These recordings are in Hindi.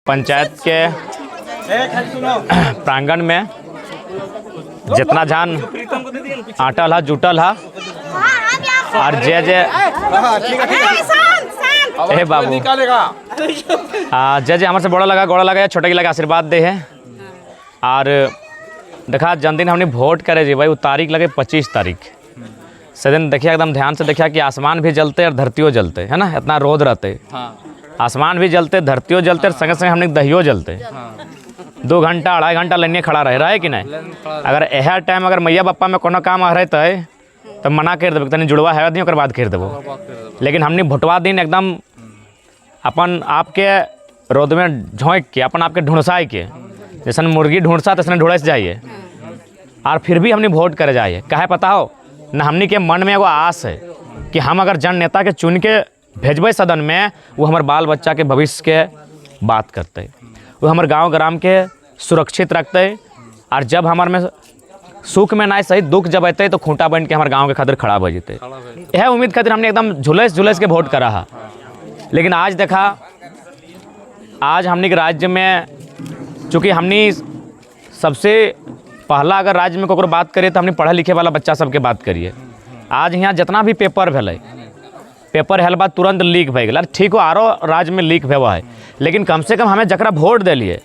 पंचायत के प्रांगण में जितना जान आटल है जुटल है और जय जय बाबू जय जय हमारे से बड़ा लगा छोटे के लगा आशीर्वाद दे है। और देखा जन्मदिन हमने वोट करे जी भाई वो तारीख लगे 25 तारीख से दिन देखिए एकदम ध्यान से देखिया कि आसमान भी जलते और धरतियों जलते है ना, इतना रोद रहते आसमान भी जलते धरतियों जलते और संगे संगे हमने दहियो जलते 2 घंटा 2.5 घंटा लाइने खड़ा रहे है कि नहीं। अगर यह टाइम अगर मैया बापा में कोनो काम आ रहे तो मना कर देवे तनी जुड़वा है नहीं बाद कर देवो, लेकिन हमने भोटवा दिन एकदम अपन आपके रोद में झोंक के अपन आपके ढूंढसाई के जैसे मुर्गी ढूंढसा तैसे ढूंढस जाइए और फिर भी हमने वोट करे जाइए। काहे पता हो न हमने के मन में एगो आस है कि हम अगर जन नेता के चुन के भेजबे सदन में वो हमारे बाल बच्चा के भविष्य के बात करते, वो हमारे गांव ग्राम के सुरक्षित रखते और जब हमारे में सुख में ना सही दुख जब अते तो खूंटा बन के हमारे गांव के खातिर खड़ा हो जेते। यह उम्मीद खातिर हमने एकदम झुलस के वोट करा है। लेकिन आज देखा आज हमने के राज्य में चूँकि हमने सबसे पहला अगर राज्य में कोई बात करिए तो हमने पढ़े लिखे वाला बच्चा सबके बात करिए। आज यहाँ जितना भी पेपर भेल पेपर हेल बाद तुरंत लीक भे गया, ठीक हो आरो राज्य में लीक भेवा है, लेकिन कम से कम हमें जकरा वोट दिलिए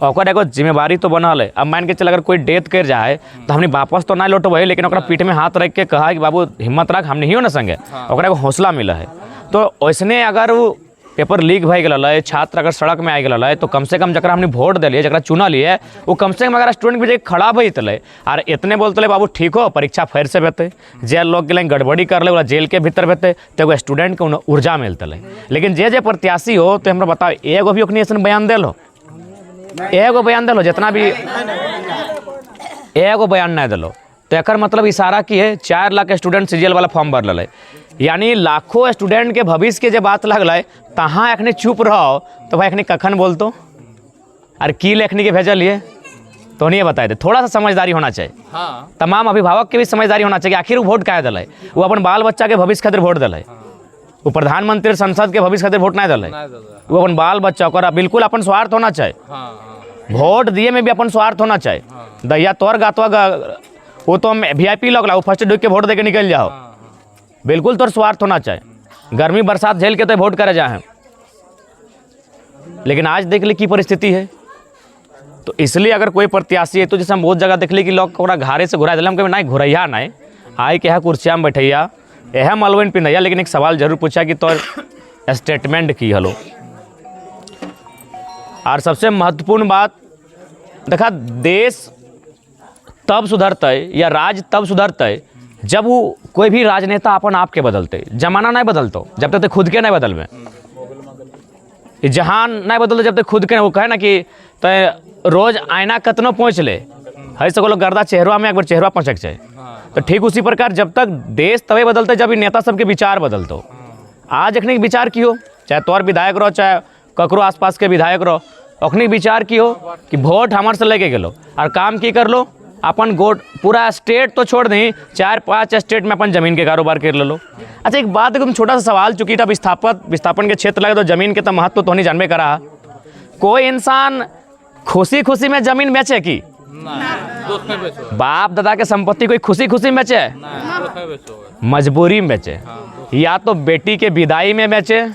और एगो जिम्मेवारी तो बनल है। अब मान के चल अगर कोई डेथ कर जाए तो हमने वापस तो ना लौटबे, लेकिन ओकरा पीठ में हाथ रख के कहा कि बाबू हिम्मत रख हमने ही हो ना संगे ओकरा एगो हौसला मिला है। तो वैसने अगर वो पेपर लीक भे गल छात्र अगर सड़क में आ गल तो कम से कम जरा हमने वोट दिलिए जरा चुनलिए वो कम से कम अगर स्टूडेंट भी खड़ा भैतले और इतने बोलते बाबू ठीक हो परीक्षा फिर से भेते जेल लोग के गड़बड़ी कर ले जेल के भीतर भेते तो एगो स्टूडेंट के ऊर्जा मिलते। लेकिन जे प्रत्याशी हो तो हमरा बताओ एगो भी ओखनी ऐसा बयान दिल एगो बयान दिल जितना भी एगो बयान नहीं दिल तो एक मतलब इशारा की है 4 लाख स्टूडेंट सीजीएल वाला फॉर्म भर ले, यानी लाखों स्टूडेंट के भविष्य के जब बात लगल तहाँ एखनी चुप रहो तो भाई एखनी कखन बोलतो और की लेखनी के भेजल लिए तो नहीं बताए थे। थोड़ा सा समझदारी होना चाहिए। तमाम अभिभावक के भी समझदारी होना चाहिए। आखिर वो वोट काहे दिल वो अपन बाल बच्चा के भविष्य खातिर वोट दिल, वो प्रधानमंत्री संसद के भविष्य खातिर वोट नहीं दिल, वो अपन बाल बच्चा को बिल्कुल अपन स्वार्थ होना चाहिए। वोट दिए में भी अपन स्वार्थ होना चाहिए। दैया तोर गातवा वो तो VIP लोग ला फर्स्ट डे के वोट दे के निकल जाओ, बिल्कुल तोर स्वार्थ होना चाहिए। गर्मी बरसात झेल के तो वोट करे जाए, लेकिन आज देख ली की परिस्थिति है। तो इसलिए अगर कोई प्रत्याशी है तो जैसे हम बहुत जगह देख ली कि लोग घारे से घुरा दिल, हम कभी नहीं घुरैया नहीं आई के कुर्सिया में बैठैया यह मलवन पिंधैया, लेकिन एक सवाल जरूर पूछा कि तोर स्टेटमेंट की हलो। और सबसे महत्वपूर्ण बात देखा देश तब सुधरते या राज्य तब सुधरते जब वो कोई भी राजनेता अपन आप के बदलते। जमाना नहीं बदलतो जब तक खुद के नहीं बदलवे, जहान नहीं बदलते जब तक खुद के। वो कहे ना कि तो रोज आईना कतनो पहुँच ले है सको लोग गर्दा चेहरा में एक बार चेहरा पहुँचक जाए। तो ठीक उसी प्रकार जब तक देश तभी बदलते जब नेता सबके विचार बदलतो। आज अखनी विचार की हो चाहे तोर विधायक रहो चाहे ककरो आसपास के विधायक रहो, अखनी विचार की हो कि वोट हमारे से लेके गेलो और काम की कर लो अपन गोट पूरा स्टेट तो छोड़ दी 4-5 स्टेट में अपन जमीन के कारोबार कर लो। अच्छा एक बात एकदम छोटा सा सवाल, चूंकि अब विस्थापन के क्षेत्र लगे तो जमीन के तो महत्व तो नहीं जानबे करा। कोई इंसान खुशी में जमीन बेचे की बाप दादा के संपत्ति कोई खुशी में बेचे, मजबूरी में बेचे, या तो बेटी के विदाई में बेचे,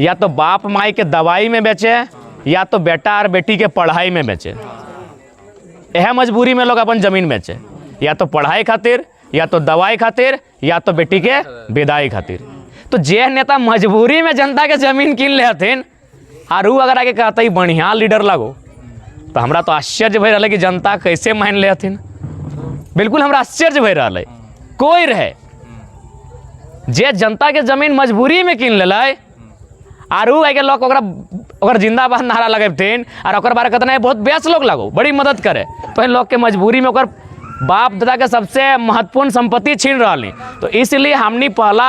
या तो बाप माई के दवाई में बेचे, या तो बेटा और बेटी के पढ़ाई में बेचे। यह मजबूरी में लोग अपन जमीन बेचे, या तो पढ़ाई खातिर, या तो दवाई खातिर, या तो बेटी के विदाई खातिर। तो जे नेता मजबूरी में जनता के जमीन कीन ले हथिन और वो अगर आगे कहता बढ़िया लीडर लगो तो हमरा तो आश्चर्य भय रहा कि जनता कैसे मान ले हथिन। बिल्कुल हमरा आश्चर्य भय रहा कोई रहे जे जनता के जमीन मजबूरी में कीन ले और वो आगे लोग ओकर जिंदाबाद नारा लगेथिन और ओकर बारे कहते बहुत बेस लोग लगो बड़ी मदद करे, तो इन लोग के मजबूरी में ओकर बाप दादा के सबसे महत्वपूर्ण संपत्ति छीन रही। तो इसलिए हमने पहला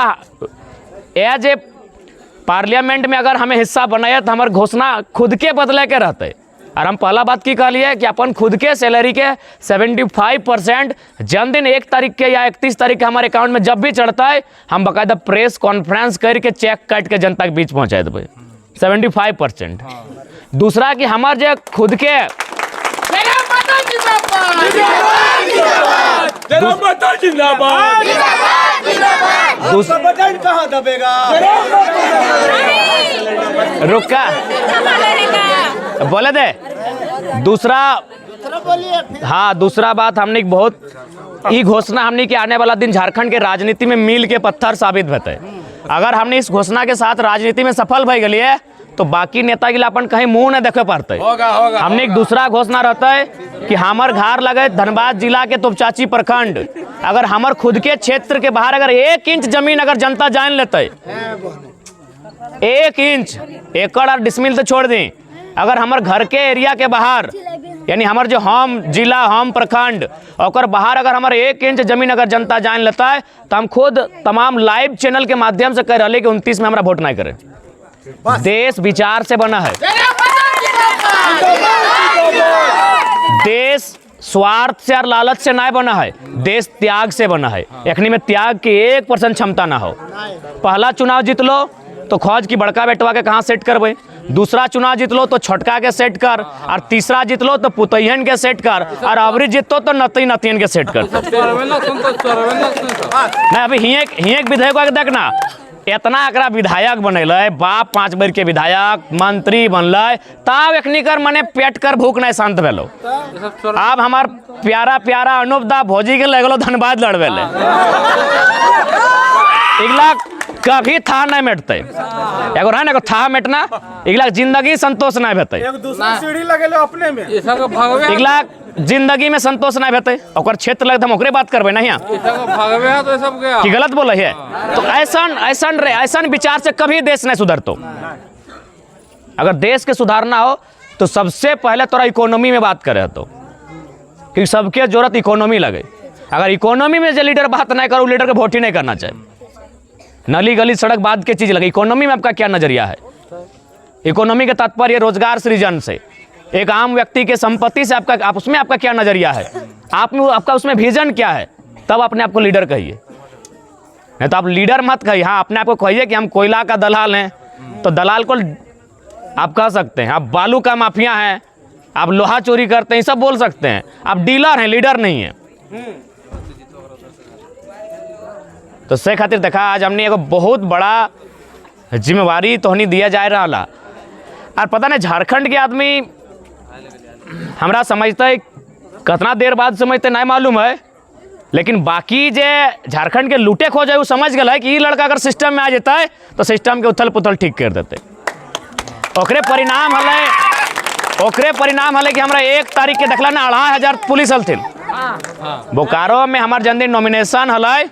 एज ए पार्लियामेंट में अगर हमें हिस्सा बनाया तो हमारे घोषणा खुद के बदले के रहते। और हम पहला बात की कहलिए कि अपन खुद के सैलरी के 75% जन्मदिन 1 तारीख के या 31 तारीख के हमारे अकाउंट में जब भी चढ़ता है हम बाकायदा प्रेस कॉन्फ्रेंस करके चेक काट के जनता के बीच पहुँचा देवे 75%। दूसरा कि हमार जो खुद के कहाँ दबेगा? रुका बोले दे। दूसरा हाँ, दूसरा बात हमने बहुत ये घोषणा हमने के आने वाला दिन झारखंड के राजनीति में मील के पत्थर साबित होते। अगर हमने इस घोषणा के साथ राजनीति में सफल भई गलिए तो बाकी नेता के लिए अपन कहीं मुंह न देखे पड़ते। हमने एक दूसरा घोषणा रहता है कि हमार घर लगे धनबाद जिला के तोपचाची प्रखंड, अगर हमार खुद के क्षेत्र के बाहर अगर 1 इंच जमीन अगर जनता जान लेते, 1 इंच एकड़ और डिसमिल तो छोड़ दी, अगर हमार घर के एरिया के बाहर यानी हमार जो हम जिला हम प्रखंड और बाहर अगर हमारे 1 इंच जमीन अगर जनता जान लेता है तो हम खुद तमाम लाइव चैनल के माध्यम से कह रहे कि 29 में हमारा वोट नहीं करें। देश विचार से बना है, देश स्वार्थ से और लालच से नहीं बना है, देश त्याग से बना है। एखनी में त्याग की 1% क्षमता ना हो। पहला चुनाव जीत लो तो खौज की बड़का बेटवा के कहाँ सेट करबे, दूसरा चुनाव जीत लो तो छोटका के सेट कर, और तीसरा जीत लो तो पुतैहन के सेट कर, और अबरी जीतो तो नती नतियन के सेट कर। नहीं अभी ही एक विधेयक के देख ना, इतना एकरा विधायक बनल, बाप 5 बार के विधायक मंत्री बनल, तब एखनी कर मने पेट कर भूख नहीं शांत भेलो। अब हमार प्यारा प्यारा अनूप दा भौजी के लगलो धनबाद लड़वे ले, इगला कभी था नहीं मिटते। एगो है ना था मिटना, इगला जिंदगी संतोष नहीं भेटे, सीढ़ी लगेलो अपने में इगला जिंदगी में संतोष नहीं भेटे। और क्षेत्र लगे हम ओकरे बात करबे नहीं कि गलत बोले है। तो ऐसा विचार से कभी देश नहीं सुधरतो। अगर देश के सुधारना हो तो सबसे पहले तोरा इकोनॉमी में बात करे तो, क्योंकि सबके जरूरत इकोनॉमी लगे। अगर इकोनॉमी में जो लीडर बात नहीं करो, लीडर को वोट ही नहीं करना चाहिए। नली गली सड़क बाद के चीज लगे। इकोनॉमी में आपका क्या नजरिया है? इकोनॉमी का तात्पर्य रोजगार सृजन से, एक आम व्यक्ति के संपत्ति से आपका उसमें आपका क्या नजरिया है, आपका उसमें विजन क्या है, तब अपने आप को लीडर कहिए। नहीं तो आप लीडर मत कहिए। हाँ, अपने आप को कहिए कि हम कोयला का दलाल हैं, तो दलाल को आप कह सकते हैं। आप बालू का माफिया हैं, आप लोहा चोरी करते हैं, सब बोल सकते हैं। आप डीलर हैं, लीडर नहीं है। तो से खातिर देखा आज हमने एगो बहुत बड़ा जिम्मेवारी तोहनी दिया जा रहा। और पता नहीं झारखंड के आदमी हमरा समझते है, कितना देर बाद समझते नहीं मालूम है, लेकिन बाकी जे झारखंड के लूटे खो जाए वो समझ गए कि ये लड़का अगर सिस्टम में आ जाता है तो सिस्टम के उथल पुथल ठीक कर देते। ओकरे परिणाम हले कि हमरा 1 तारीख के देखला ना 2500 पुलिस हलथिन बोकारो में। हमार जन्मदिन नॉमिनेशन हले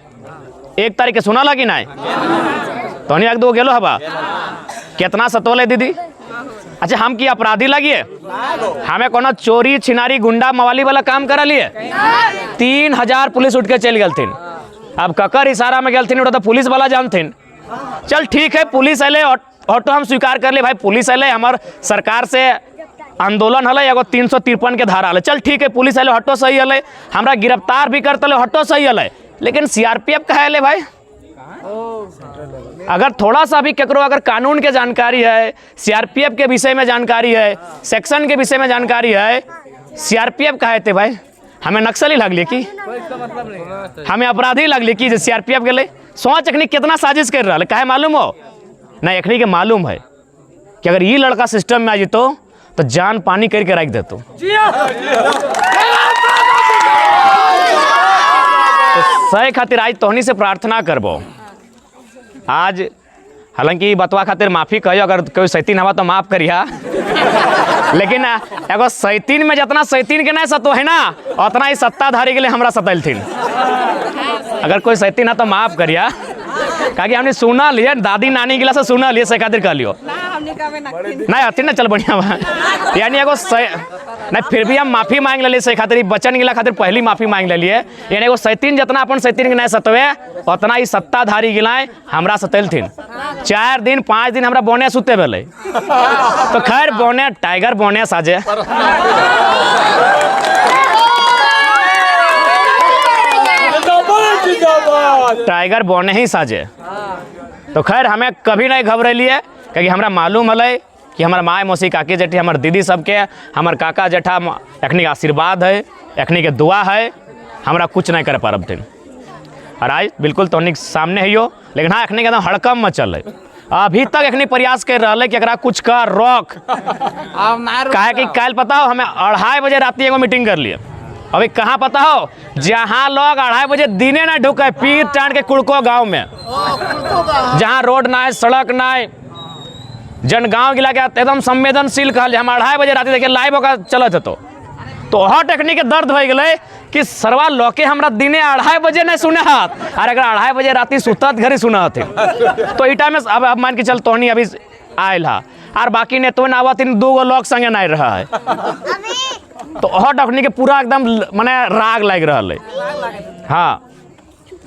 1 तारीख के, सुना लगी नहीं तो एक दो गेलो हवा कितना सतोले दीदी। अच्छा, हम की अपराधी लगिए? हमें कोनो चोरी छिनारी गुंडा मवाली वाला काम करा लिए 3000 पुलिस उठ के चल गलथिन। अब ककर इशारा में गलथिन तो पुलिस वाला जानथिन। चल ठीक है, पुलिस अले ऑटो हम स्वीकार कर ले भाई, पुलिस अले हमार सरकार से आंदोलन हले, एगो 353 के धारा हले। चल ठीक है, पुलिस अले हटो सही हले, हमरा गिरफ्तार भी करते हटो सही हले, लेकिन सीआरपीएफ कहे ले भाई। अगर थोड़ा सा भी केकरो अगर कानून के जानकारी है, सीआरपीएफ के विषय में जानकारी है, सेक्शन के विषय में जानकारी है, सीआरपीएफ कहे थे भाई। हमें नक्सली लगली कि हमें अपराधी लगली कि सीआरपीएफ के लिए सोच अखनी कितना साजिश कर रहा है। कहे मालूम हो ना, अखनी के मालूम है कि अगर ये लड़का सिस्टम में आ जितो तो जान पानी करके रख देतो। तो सही खातिर आज तोहनी से प्रार्थना करबो। आज हालांकि बतवा खातिर माफी कहियो, अगर कोई सैतीन हवा तो माफ करिया, लेकिन एगो सैतीन में जितना सैतीन के नहीं सतो है ना, उतना ही सत्ताधारी के लिए हमरा सतलथिन। अगर कोई सैतीन है तो माफ करिया, काकि हमने सुना लिए दादी नानी गिला से सुना लिए, से खातिर कह लियो नहीं आती ना। चल बढ़िया बा, यानी एगो नहीं फिर भी हम माफी मांग लिए से खातिर, बचन गिला खातिर पहली माफी मांग लिए। यानी एगो सैतीन जितना अपन सैतीन के नहीं सतवे, उतना ही सत्ताधारी गिलाए हमरा सतलथिन। 4 दिन 5 दिन हमरा बोने सुते भेले। तो खैर बोने टाइगर बोने साजे टाइगर बोने ही साजे। तो खैर हमें कभी नहीं घबरेलिए, क्योंकि हमरा मालूम हले कि हमार माए मौसी काकी जेठी हमार दीदी सबके हमार काका जेठा एखनी आशीर्वाद है, एखनी के दुआ है, हमरा कुछ नहीं करे पारब थे। और आज बिल्कुल तोहनी सामने है यो, लेकिन हाँ एखनी के एकदम हड़कम मचल है। अभी तक एखनी प्रयास कर रहा है कि एकरा कुछ कर रोक। काहे कि कल पता हो हमें 2:30 बजे रात एगो मीटिंग कर लिए। अभी कहाँ पता हो, जहाँ लोग 2:30 बजे दिने ना ढुके पीर टाँट के कुड़को गांव में, जहाँ रोड ना है, सड़क ना है, जन गाँव गिला के एकदम संवेदनशील कहल, हम 2:30 बजे रात देखे लाइव होकर चलत तो हर टेक्निक के दर्द हो गए कि सरवा लोके हमरा दिने 2:30 बजे नहीं सुने हाथ, और अगर 2:30 बजे रात सुतत घरे सुना थे तो ई टाइम में अब मान के चल तोहनी अभी आयल हा, और बाकी ने तो ना 2 लोग संगे नहीं रहा है, तो हर टेक्निक के पूरा एकदम मने राग लग रहा है। हाँ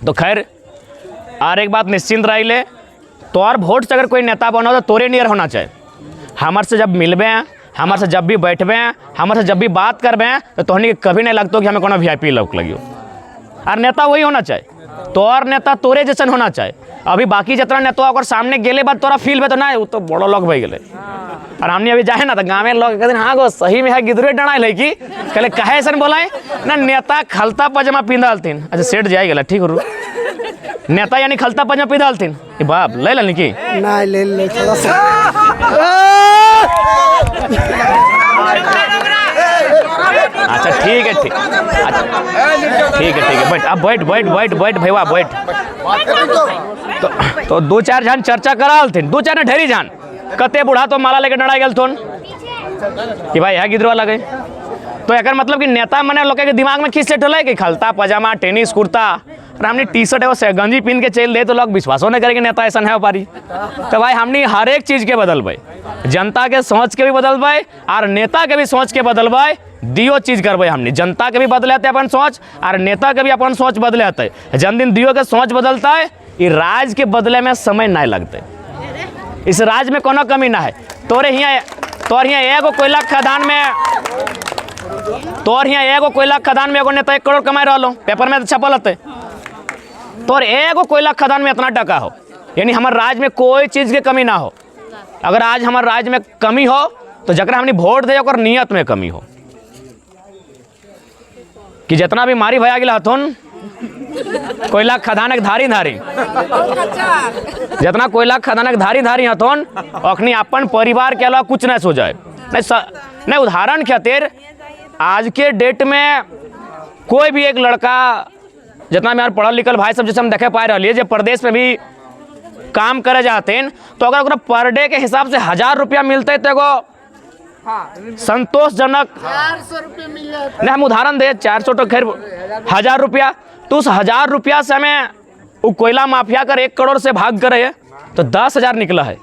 तो खैर और एक बात निश्चिंत रही ले, तोर वोट से अगर कोई नेता बनो तो तोरे नियर होना चाहिए। हमारे से जब मिलबे हैं, हमारे से जब भी बैठबे हैं, हमारे से जब भी बात करबे हैं, तो तोहनी के कभी नहीं लगता कि हमें कोनो VIP लोग लगियो। और नेता वही होना चाहिए, तोर नेता तोरे जैसन होना चाहिए। अभी बाकी जितना नेता अगर सामने गेले बाद तोरा फील में तो ना वो तो बड़ो लोग भई गेले। और हमने अभी जाए ना तो गाँव में लोग कहते हाँ गो सही में है गिदरे डराइल है कि कहले कहे ऐसा बोलाए ना, नेता खलता पजामा पिंधालथिन। अच्छा सेठ जाए गेला ठीक हो, नेता यानी खलता पजामा पिंधालथिन बाप ले लेनी की ना ले थोड़ा सा अच्छा ठीक है ठीक, अच्छा ठीक है बैठ, अब बैठ भैया बैठ। तो 2-4 जन चर्चा कराल थे, 2-4 ने ढेरी जान कते बूढ़ा तो माला लेके डरा गेल थोन कि भाई है गिदरवा लगे। तो एक मतलब कि नेता मने लोग के दिमाग में खींच सेट है कि खलता पजामा टेनिस कुर्ता और हमने टी-शर्ट है गंजी पहन के चल दे तो लोग विश्वासों नहीं करेंगे नेता ऐसा है पारी। तो भाई हमने हर एक चीज़ के बदलबे, जनता के सोच के भी बदलबे और नेता के भी सोच के बदलबे, दियो चीज करबे हमने। जनता के भी बदलते अपन सोच और नेता के भी अपन सोच बदलते। जन दिन दियो के सोच बदलता है, ये राज के बदले में समय नहीं लगते, इस राज में कोनो कमी ना है। तोर यहाँ एगो कोयला खदान में एगो नेता 1 करोड़ कमाई रहा पेपर में छपल हते, तोर एगो कोयला खदान में इतना टका हो, यानी हमारे राज में कोई चीज़ के कमी ना हो। अगर आज हमारे राज में कमी हो तो जकरा हमने वोट दे ओकर नियत में कमी हो कि जितना भी मारी भया गिला हथुन कोयला खदानक धारी जितना कोयला खदानक धारी हथुन अखनी अपन परिवार के अलावा कुछ नहीं सो जाए नहीं। उदाहरण खातिर आज के डेट में कोई भी एक लड़का जितना भी पढ़ल लिखल भाई सब जैसे हम देखे पा रही है जो प्रदेश में भी काम करे जाते हैं, तो अगर पर डे के हिसाब से 1000 रुपया मिलते तो एगो संतोषजनक 400 रुपये मिल जाते। नहीं हम उदाहरण दे 400 तो खैर 1000 रुपया, तो उस 1000 रुपया से हमें वो कोयला माफिया कर 1 करोड़ से भाग करे तो 10,000 निकला है।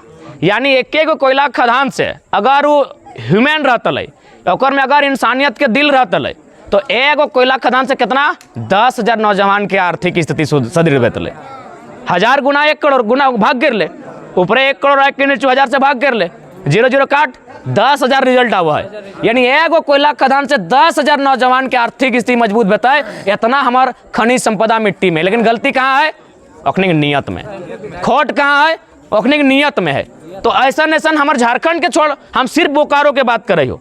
यानी एक कोयला खदान से अगर वो ह्यूमन रहते और में अगर इंसानियत के दिल रहते तो एगो कोयला खदान से कितना 10,000 नौजवान के आर्थिक स्थिति सुदृढ़ बेतले। 1000 गुना 1 करोड़ गुना भाग गिर ले, ऊपरे 1 करोड़ 1 के नीचे 1000 से भाग गिर ले, 0 काट 10,000 रिजल्ट आवा है। यानी एगो कोयला खदान से 10,000 नौजवान के आर्थिक स्थिति मजबूत बताए, इतना हमार खनिज संपदा मिट्टी में। लेकिन गलती कहाँ है? ओखने की नियत में। खोट कहाँ है? ओखने की नियत में है। तो ऐसा हमारे झारखंड के छोड़, हम सिर्फ बोकारो के बात करे हो,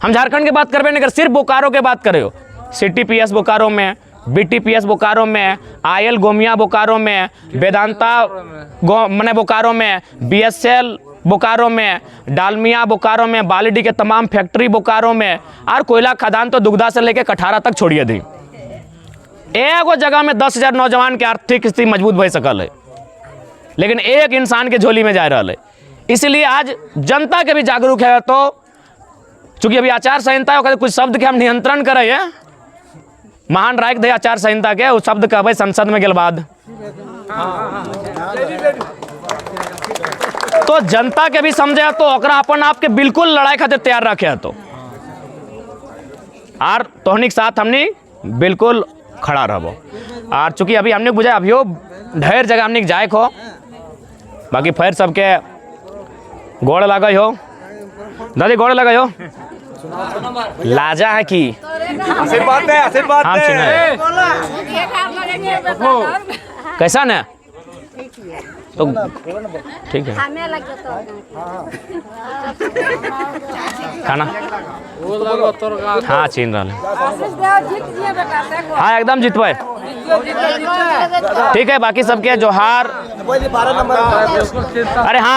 हम झारखंड की बात करबे नहीं कर, सिर्फ बोकारो के बात करे हो। CTPS बोकारो में, BTPS बोकारो में, IL गोमिया बोकारो में, वेदांता मने बोकारो में, BSL बोकारो में, डालमिया बोकारो में, बालीडी के तमाम फैक्ट्री बोकारो में, और कोयला खदान तो दुगदा से लेके कठारा तक छोड़िए दी। एगो जगह में 10,000 नौजवान के आर्थिक स्थिति मजबूत भई सकल है, लेकिन एक इंसान के झोली में जा रहा है। इसलिए आज जनता के भी जागरूक है। तो चूंकि अभी आचार संहिता है, कुछ शब्द के हम नियंत्रण करे हैं, महान राय दे आचार संहिता के उस शब्द कहबे संसद में गेल बाद, तो जनता के भी समझे तो ओकरा अपन आप के बिल्कुल लड़ाई खातिर तैयार रखे तो आर तोहनी के साथ हमनी बिल्कुल खड़ा रहबो। और चूंकि अभी हमने बुझा अभियो ढेर जगह हमने जाए को, बाकी फिर सबके गोड़ लगे हो, दादी गोड़ लगे हो, लाजा है कि आशीर्वाद है। कैसा न तो ठीक है हमें लग जाता है खाना हाँ छीन रहा है जीत दिए बेटा देखो हाँ एकदम जितवाए ठीक है बाकी सबके जोहार अरे हाँ